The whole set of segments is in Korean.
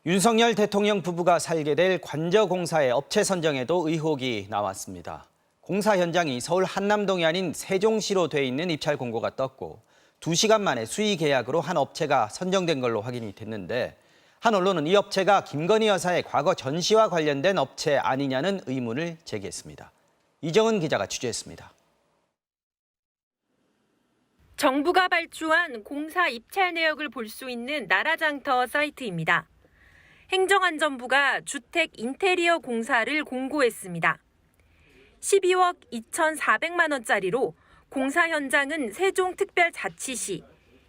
윤석열 대통령 부부가 살게 될 관저공사의 업체 선정에도 의혹이 나왔습니다. 공사 현장이 서울 한남동이 아닌 세종시로 돼 있는 입찰 공고가 떴고 2시간 만에 수의 계약으로 한 업체가 선정된 걸로 확인이 됐는데 한 언론은 이 업체가 김건희 여사의 과거 전시와 관련된 업체 아니냐는 의문을 제기했습니다. 이정은 기자가 취재했습니다. 정부가 발주한 공사 입찰 내역을 볼 수 있는 나라장터 사이트입니다. 행정안전부가 주택 인테리어 공사를 공고했습니다. 12억 2,400만 원짜리로 공사 현장은 세종특별자치시,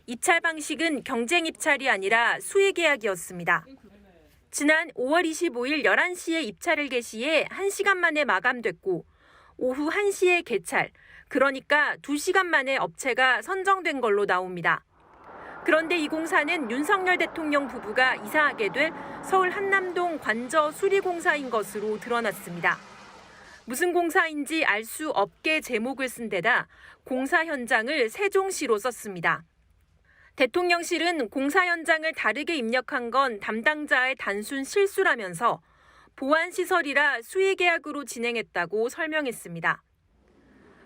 입찰 방식은 경쟁 입찰이 아니라 수의 계약이었습니다. 지난 5월 25일 11시에 입찰을 개시해 1시간 만에 마감됐고 오후 1시에 개찰, 그러니까 2시간 만에 업체가 선정된 걸로 나옵니다. 그런데 이 공사는 윤석열 대통령 부부가 이사하게 될 서울 한남동 관저 수리공사인 것으로 드러났습니다. 무슨 공사인지 알 수 없게 제목을 쓴 데다 공사 현장을 세종시로 썼습니다. 대통령실은 공사 현장을 다르게 입력한 건 담당자의 단순 실수라면서 보안시설이라 수의 계약으로 진행했다고 설명했습니다.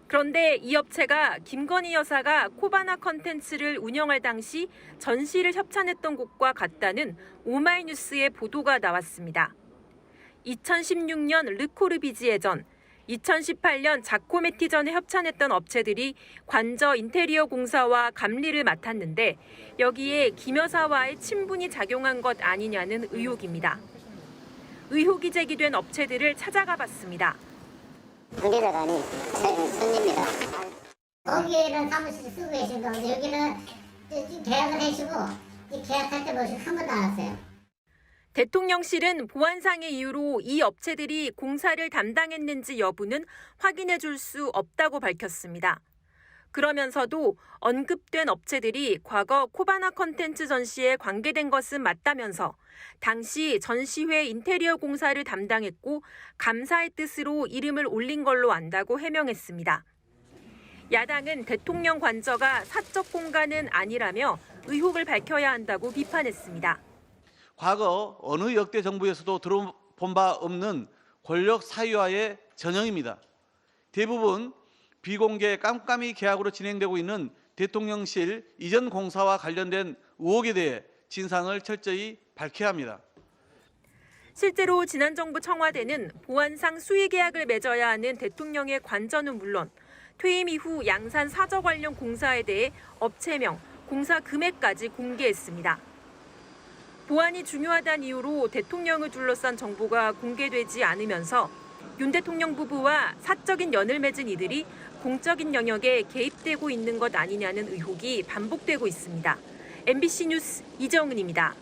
그런데 이 업체가 김건희 여사가 코바나 컨텐츠를 운영할 당시 전시를 협찬했던 곳과 같다는 오마이뉴스의 보도가 나왔습니다. 2016년 르코르비지 예전, 2018년 자코메티전에 협찬했던 업체들이 관저 인테리어 공사와 감리를 맡았는데 여기에 김 여사와의 친분이 작용한 것 아니냐는 의혹입니다. 의혹이 제기된 업체들을 찾아가 봤습니다. 관계자라니 손님입니다. 거기에는 사무실 쓰고 계신 건데 여기는 계약을 해주고 계약할 때 뭐지 한 번도 안 왔어요. 대통령실은 보안상의 이유로 이 업체들이 공사를 담당했는지 여부는 확인해 줄 수 없다고 밝혔습니다. 그러면서도 언급된 업체들이 과거 코바나 컨텐츠 전시에 관계된 것은 맞다면서 당시 전시회 인테리어 공사를 담당했고 감사의 뜻으로 이름을 올린 걸로 안다고 해명했습니다. 야당은 대통령 관저가 사적 공간은 아니라며 의혹을 밝혀야 한다고 비판했습니다. 과거 어느 역대 정부에서도 들어본 바 없는 권력 사유화의 전형입니다. 대부분 비공개 깜깜이 계약으로 진행되고 있는 대통령실 이전 공사와 관련된 의혹에 대해 진상을 철저히 밝혀야 합니다. 실제로 지난 정부 청와대는 보안상 수의 계약을 맺어야 하는 대통령의 관저는 물론 퇴임 이후 양산 사저 관련 공사에 대해 업체명, 공사 금액까지 공개했습니다. 보안이 중요하다는 이유로 대통령을 둘러싼 정보가 공개되지 않으면서 윤 대통령 부부와 사적인 연을 맺은 이들이 공적인 영역에 개입되고 있는 것 아니냐는 의혹이 반복되고 있습니다. MBC 뉴스 이정은입니다.